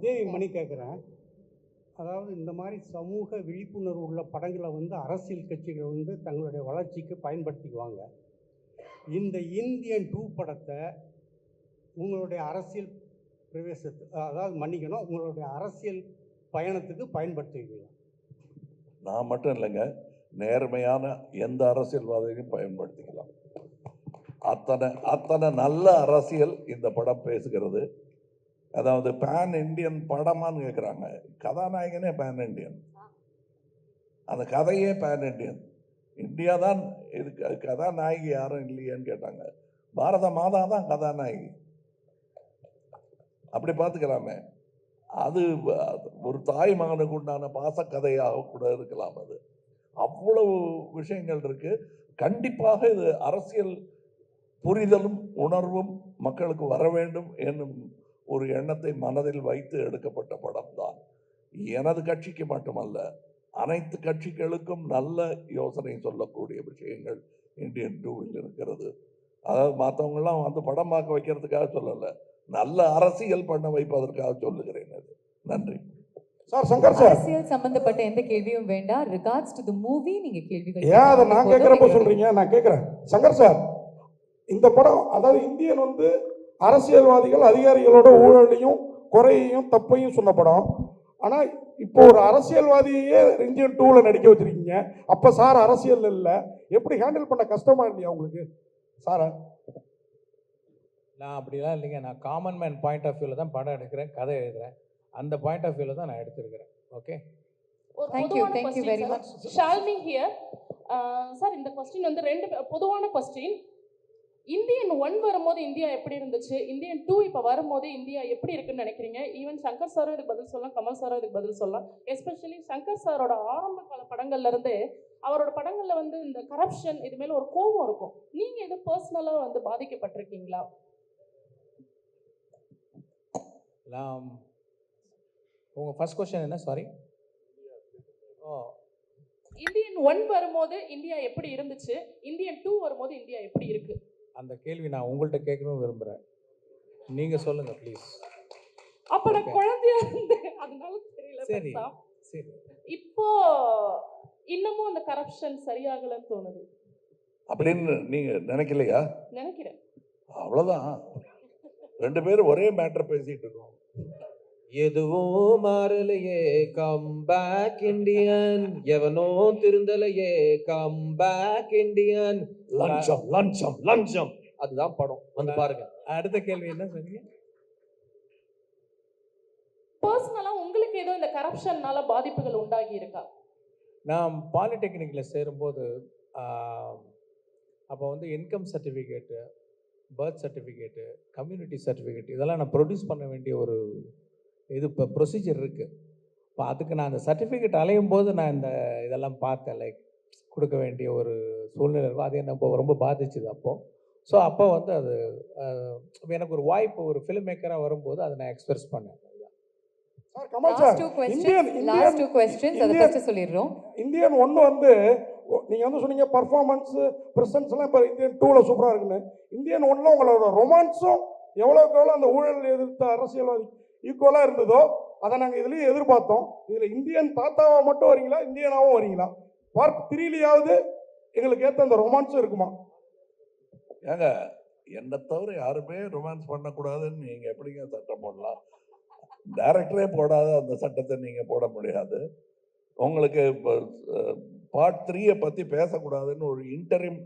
உதவி மணி கேட்குறேன். அதாவது இந்த மாதிரி சமூக விழிப்புணர்வு உள்ள படங்களை அரசியல் கட்சிகள் தங்களுடைய வளர்ச்சிக்கு பயன்படுத்திக்குவாங்க. இந்த இந்தியன் 2 படத்தை உங்களுடைய அரசியல் அதாவது மன்னிக்கணும், உங்களுடைய அரசியல் பயணத்துக்கு பயன்படுத்திக்கலாம். நான் மட்டும் இல்லைங்க, நேர்மையான எந்த அரசியல்வாதியையும் பயன்படுத்திக்கலாம். அத்தனை நல்ல அரசியல் இந்த படம் பேசுகிறது. அதாவது பேன் இண்டியன் படமான்னு கேட்குறாங்க. கதாநாயகனே பேன் இண்டியன், அந்த கதையே பேன் இண்டியன். இந்தியா தான் இது. கதாநாயகி யாரும் இல்லையேன்னு கேட்டாங்க. பாரத மாதா தான் கதாநாயகி. அப்படி பார்த்துக்கலாமே. அது ஒரு தாய் மகனுக்கு உண்டான பாசக்கதையாக கூட இருக்கலாம். அது அவ்வளவு விஷயங்கள் இருக்கு. கண்டிப்பாக இது அரசியல் புரிதலும் உணர்வும் மக்களுக்கு வர வேண்டும் என்னும் ஒரு எண்ணத்தை மனதில் வைத்து எடுக்கப்பட்ட படம் தான். எனது கட்சிக்கு மட்டுமல்ல, அனைத்து கட்சிகளுக்கும் நல்ல யோசனை சொல்லக்கூடிய விஷயங்கள் இந்தியன் 2 இருக்கிறது. அதாவது மற்றவங்கெல்லாம் படம் பார்க்க வைக்கிறதுக்காக சொல்லலை, நல்ல அரசியல் பண்ண வைப்பதற்காக சொல்லுகிறேன். அது நன்றி சார். சங்கர் சார், அரசியல் சம்பந்தப்பட்ட எந்த கேள்வியும் வேண்டாம். ரிகார்ட்ஸ் டு தி மூவி நீங்க கேள்விகள் ஏன் அதை நான் கேட்கிறப்ப சொல்றீங்க? நான் கேட்கிறேன் சங்கர் சார், இந்த படம் அதாவது இந்தியன் அரசியல்வாதிகள் அதிகாரிகளோட ஊழலையும் குறையையும் தப்பையும் சொன்ன படம். ஆனா இப்போ ஒரு அரசியல்வாதியே இந்தியன் 2ல நடிக்க வச்சிருக்கீங்க. அப்ப சார் அரசியல் இல்லை, எப்படி ஹேண்டில் பண்ண கஷ்டமா இல்லையா உங்களுக்கு சார்? நான் அப்படிலாம் இல்லைங்க. நான் காமன் மேன் பாயிண்ட் ஆஃப் வியூவில் தான் படம் எடுக்கிறேன், கதை எழுதுகிறேன். அந்த பாயிண்ட் ஆஃப் வியூவில் தான் நான் எடுத்திருக்கிறேன். Okay, Thank you very much. Shalni here. Sir, இந்த கொஸ்டின் ரெண்டு பொதுவான கொஸ்டின். இந்தியன் 1 வரும்போது இந்தியா எப்படி இருந்துச்சு, இந்தியன் 2 இப்போ வரும்போது இந்தியா எப்படி இருக்குன்னு நினைக்கிறீங்க? ஈவன் சங்கர் சாரும் இதுக்கு பதில் சொல்லலாம், கமல் சாரும் இதுக்கு பதில் சொல்லலாம். எஸ்பெஷலி சங்கர் சாரோட ஆரம்ப கால படங்கள்ல இருந்து அவரோட படங்கள்ல இந்த கரப்ஷன் இது மேல ஒரு கோபம் இருக்கும். நீங்க இது பர்சனலா பாதிக்கப்பட்டிருக்கீங்களா? உங்கள் ஃபர்ஸ்ட் கொஸ்டின் என்ன? சாரி. இந்தியன் 1 வரும்போது இந்தியா எப்படி இருந்துச்சு, இந்தியன் 2 வரும்போது இந்தியா எப்படி இருக்கு? அந்த கேள்வி நான் உங்கள்கிட்ட கேட்கணும்னு விரும்புகிறேன். நீங்கள் சொல்லுங்கள் ப்ளீஸ். அப்போ நான் குழந்தையா இருந்தேன், அதனால தெரியல. சரி சரி. இப்போ இன்னமும் அந்த கரப்ஷன் சரியாகலன்னு தோணுது அப்படின்னு நீங்கள் நினைக்கலையா? நினைக்கிறேன். அவ்வளோதான். ரெண்டு பேரும் ஒரே மேட்டர் பேசிட்டு இருக்கோம். எதுவும் மாறலையே, கம் பேக் இண்டியன். எவனோ திருந்தலையே, கம் பேக் இண்டியன். லஞ்சம் லஞ்சம் லஞ்சம், அதுதான் படம். பாருங்க. அடுத்த கேள்வி என்ன சொன்னீங்க? பர்சனலா உங்களுக்கு ஏதோ இந்த கரப்ஷன்னால பாதிப்புகள் உண்டாகி இருக்கா? நான் பாலிடெக்னிக்கில் சேரும்போது அப்போ income certificate, birth certificate, community certificate இதெல்லாம் நான் ப்ரொடியூஸ் பண்ண வேண்டிய ஒரு இப்போ ப்ரொசீஜர் இருக்குது. இப்போ அதுக்கு நான் அந்த சர்டிஃபிகேட் அலையும் போது நான் இதெல்லாம் பார்த்தேன். லைக் கொடுக்க வேண்டிய ஒரு சூழ்நிலை இருக்கும். அது என்ன ரொம்ப பாதிச்சுது அப்போது. ஸோ அப்போ அது எனக்கு ஒரு வாய்ப்பு, ஒரு ஃபிலிம் மேக்கராக வரும்போது அதை நான் எக்ஸ்பிரஸ் பண்ணேன். இந்தியன் 1 நீங்க சொன்னீங்க பர்ஃபார்மன்ஸ் பிரசன்ஸ் எல்லாம் இப்போ இந்தியன் 2ல சூப்பரா இருக்குன்னு. இந்தியன் 1ல உங்களோட ரொமான்ஸும் எவ்வளவுக்கு எவ்வளோ அந்த ஊழல் எதிர்த்த அரசியல்வாதி ஈக்குவலா இருந்ததோ அதை நாங்கள் இதுலயும் எதிர்பார்த்தோம். இதுல இந்தியன் தாத்தாவா மட்டும் வரீங்களா, இந்தியனாவும் வரீங்களா? பார்ட் 3லயாவது எங்களுக்கு ஏற்ற அந்த ரொமான்ஸும் இருக்குமா? ஏங்க, என்னை தவிர யாருமே ரொமான்ஸ் பண்ணக்கூடாதுன்னு நீங்க எப்படிங்க சட்டம் போடலாம்? டைரக்டரே போடாத அந்த சட்டத்தை நீங்க போட முடியாது. உங்களுக்கு இப்போ பார்ட் 3 பத்தி பேசக்கூடாதுன்னு ஒரு இன்டரிம்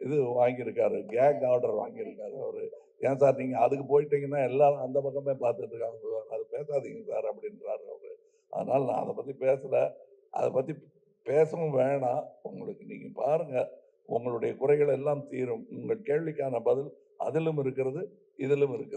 இது வாங்கியிருக்காரு, கேக் ஆர்டர் வாங்கியிருக்காரு அவரு. ஏன் சார் நீங்கள் அதுக்கு போயிட்டீங்கன்னா எல்லாரும் அந்த பக்கமே பார்த்துட்டு இருக்காங்க, அது பேசாதீங்க சார் அப்படின்றாரு அவரு. அதனால் நான் அதை பற்றி பேசலை, அதை பற்றி பேசவும் வேணாம். உங்களுக்கு நீங்கள் பாருங்கள், உங்களுடைய குறைகள் எல்லாம் தீரும். உங்கள் கேள்விக்கான பதில் அதிலும் இருக்கிறது, இதிலும் இருக்குது.